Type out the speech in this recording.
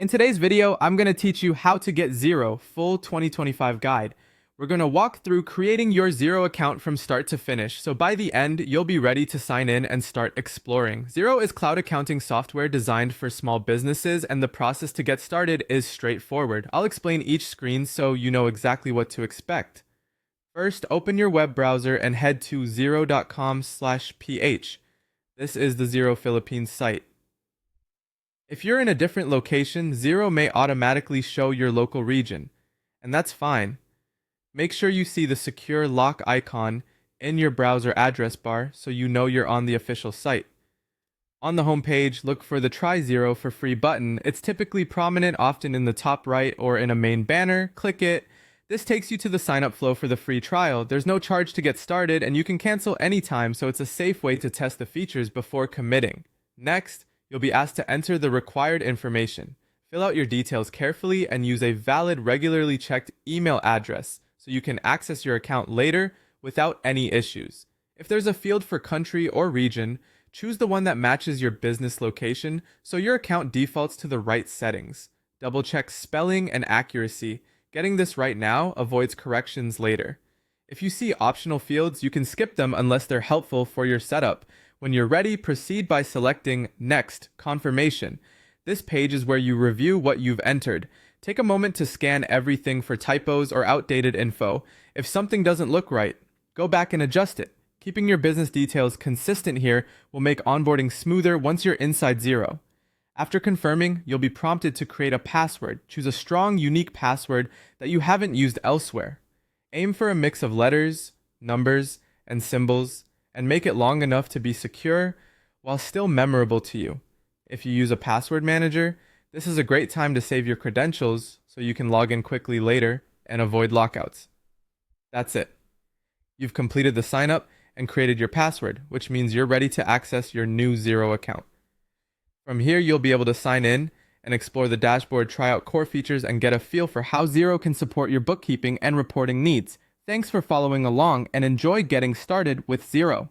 In today's video, I'm going to teach you how to get Xero full 2025 guide. We're going to walk through creating your Xero account from start to finish, so by the end, you'll be ready to sign in and start exploring. Xero is cloud accounting software designed for small businesses, and the process to get started is straightforward. I'll explain each screen so you know exactly what to expect. First, open your web browser and head to xero.com/ph. This is the Xero Philippines site. If you're in a different location, Xero may automatically show your local region, and that's fine. Make sure you see the secure lock icon in your browser address bar so you know you're on the official site. On the home page, look for the Try Xero for free button. It's typically prominent, often in the top right or in a main banner. Click it. This takes you to the sign up flow for the free trial. There's no charge to get started, and you can cancel anytime, so it's a safe way to test the features before committing. Next, you'll be asked to enter the required information. Fill out your details carefully and use a valid, regularly checked email address so you can access your account later without any issues. If there's a field for country or region, choose the one that matches your business location so your account defaults to the right settings. Double check spelling and accuracy. Getting this right now avoids corrections later. If you see optional fields, you can skip them unless they're helpful for your setup. When you're ready, proceed by selecting Next, Confirmation. This page is where you review what you've entered. Take a moment to scan everything for typos or outdated info. If something doesn't look right, go back and adjust it. Keeping your business details consistent here will make onboarding smoother once you're inside Xero. After confirming, you'll be prompted to create a password. Choose a strong, unique password that you haven't used elsewhere. Aim for a mix of letters, numbers, and symbols, and make it long enough to be secure while still memorable to you. If you use a password manager, this is a great time to save your credentials so you can log in quickly later and avoid lockouts. That's it. You've completed the sign up and created your password, which means you're ready to access your new Xero account. From here, you'll be able to sign in and explore the dashboard, try out core features, and get a feel for how Xero can support your bookkeeping and reporting needs. Thanks for following along and enjoy getting started with Xero.